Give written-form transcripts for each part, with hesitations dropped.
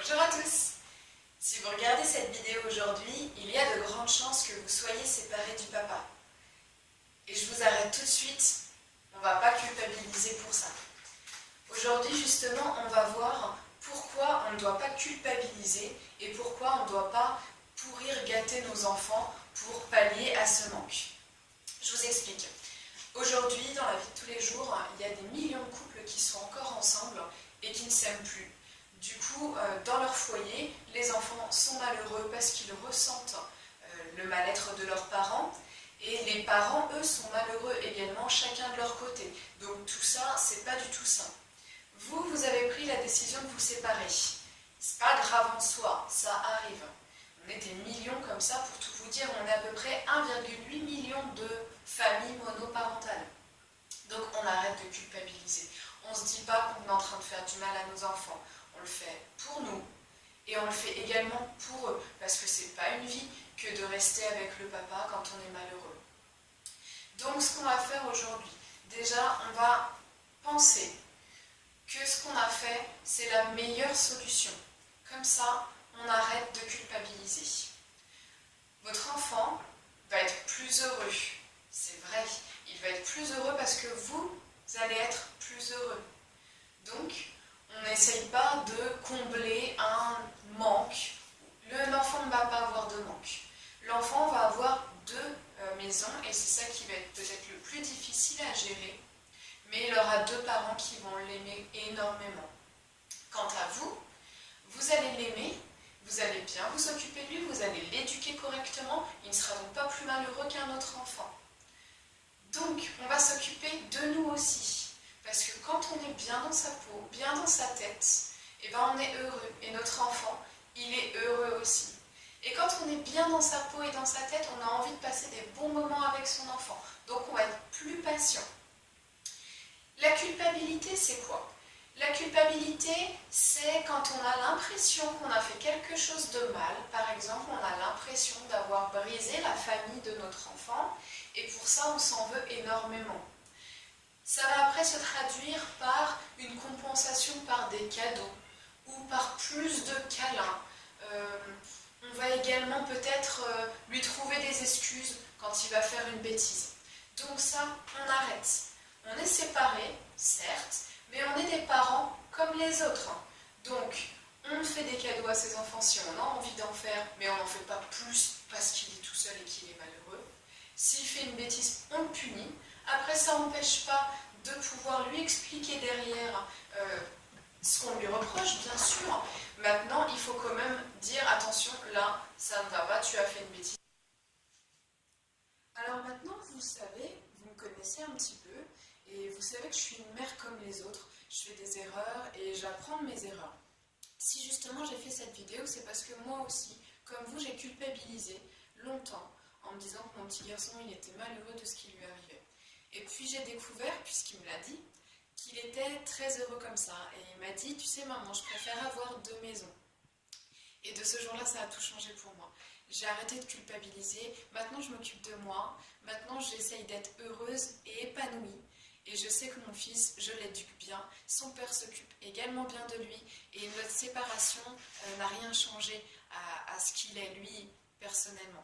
Bonjour à tous! Si vous regardez cette vidéo aujourd'hui, il y a de grandes chances que vous soyez séparés du papa. Et je vous arrête tout de suite, on ne va pas culpabiliser pour ça. Aujourd'hui justement, on va voir pourquoi on ne doit pas culpabiliser et pourquoi on ne doit pas pourrir gâter nos enfants pour pallier à ce manque. Je vous explique. Aujourd'hui, dans la vie de tous les jours, il y a des millions de couples qui sont encore ensemble et qui ne s'aiment plus. Du coup, dans leur foyer, les enfants sont malheureux parce qu'ils ressentent le mal-être de leurs parents. Et les parents, eux, sont malheureux également, chacun de leur côté. Donc tout ça, c'est pas du tout sain. Vous avez pris la décision de vous séparer. C'est pas grave en soi, ça arrive. On est des millions comme ça, pour tout vous dire, on est à peu près 1,8 million de familles monoparentales. Donc on arrête de culpabiliser. On ne se dit pas qu'on est en train de faire du mal à nos enfants. On le fait pour nous et on le fait également pour eux. Parce que c'est pas une vie que de rester avec le papa quand on est malheureux. Donc ce qu'on va faire aujourd'hui, déjà on va penser que ce qu'on a fait, c'est la meilleure solution. Comme ça, on arrête de culpabiliser. Votre enfant va être plus heureux. C'est vrai, il va être plus heureux parce que vous allez être plus heureux. Donc, on n'essaye pas de combler un manque. L'enfant ne va pas avoir de manque. L'enfant va avoir deux maisons et c'est ça qui va être peut-être le plus difficile à gérer. Mais il aura deux parents qui vont l'aimer énormément. Quant à vous, vous allez l'aimer, vous allez bien vous occuper de lui, vous allez l'éduquer correctement, il ne sera donc pas plus malheureux qu'un autre enfant. Donc, on va s'occuper de nous aussi. Parce que quand on est bien dans sa peau, bien dans sa tête, eh ben on est heureux. Et notre enfant, il est heureux aussi. Et quand on est bien dans sa peau et dans sa tête, on a envie de passer des bons moments avec son enfant. Donc, on va être plus patient. La culpabilité, c'est quoi? La culpabilité, c'est quand on a l'impression qu'on a fait quelque chose de mal. Par exemple, on a l'impression d'avoir brisé la famille de notre enfant et pour ça, on s'en veut énormément. Ça va après se traduire par une compensation par des cadeaux ou par plus de câlins. On va également peut-être lui trouver des excuses quand il va faire une bêtise. Donc ça, on arrête. On est séparés, certes, mais on est des parents comme les autres. Donc, on fait des cadeaux à ses enfants si on a envie d'en faire, mais on n'en fait pas plus parce qu'il est tout seul et qu'il est malheureux. S'il fait une bêtise, on le punit. Après, ça n'empêche pas de pouvoir lui expliquer derrière ce qu'on lui reproche, bien sûr. Maintenant, il faut quand même dire, attention, là, ça ne va pas, tu as fait une bêtise. Alors maintenant, vous savez, vous me connaissez un petit peu, et vous savez que je suis une mère comme les autres. Je fais des erreurs et j'apprends de mes erreurs. Si justement j'ai fait cette vidéo, c'est parce que moi aussi, comme vous, j'ai culpabilisé longtemps en me disant que mon petit garçon, il était malheureux de ce qui lui arrivait. Et puis j'ai découvert, puisqu'il me l'a dit, qu'il était très heureux comme ça. Et il m'a dit, tu sais maman, je préfère avoir deux maisons. Et de ce jour-là, ça a tout changé pour moi. J'ai arrêté de culpabiliser, maintenant je m'occupe de moi, maintenant j'essaye d'être heureuse et épanouie. Et je sais que mon fils, je l'éduque bien, son père s'occupe également bien de lui, et notre séparation n'a rien changé à ce qu'il est lui, personnellement.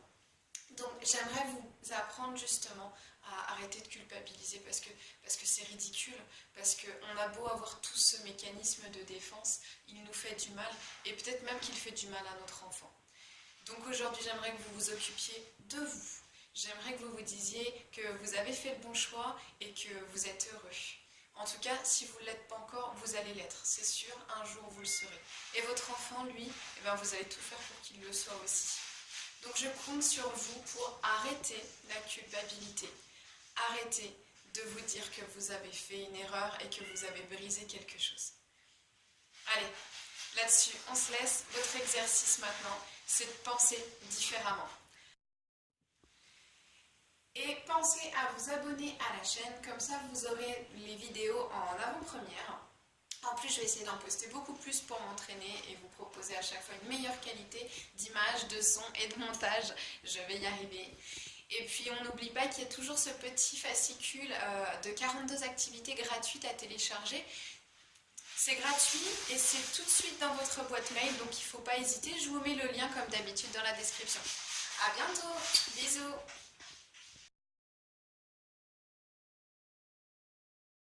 Donc j'aimerais vous apprendre justement à arrêter de culpabiliser parce que c'est ridicule, parce qu'on a beau avoir tout ce mécanisme de défense, il nous fait du mal, et peut-être même qu'il fait du mal à notre enfant. Donc aujourd'hui, j'aimerais que vous vous occupiez de vous. J'aimerais que vous vous disiez que vous avez fait le bon choix et que vous êtes heureux. En tout cas, si vous ne l'êtes pas encore, vous allez l'être. C'est sûr, un jour vous le serez. Et votre enfant, lui, eh bien, vous allez tout faire pour qu'il le soit aussi. Donc je compte sur vous pour arrêter la culpabilité. Arrêtez de vous dire que vous avez fait une erreur et que vous avez brisé quelque chose. Allez, là-dessus, on se laisse. Votre exercice maintenant, c'est de penser différemment. Et pensez à vous abonner à la chaîne, comme ça vous aurez les vidéos en avant-première. En plus, je vais essayer d'en poster beaucoup plus pour m'entraîner et vous proposer à chaque fois une meilleure qualité d'image, de son et de montage. Je vais y arriver. Et puis, on n'oublie pas qu'il y a toujours ce petit fascicule de 42 activités gratuites à télécharger. C'est gratuit et c'est tout de suite dans votre boîte mail, donc il ne faut pas hésiter. Je vous mets le lien comme d'habitude dans la description. À bientôt, bisous.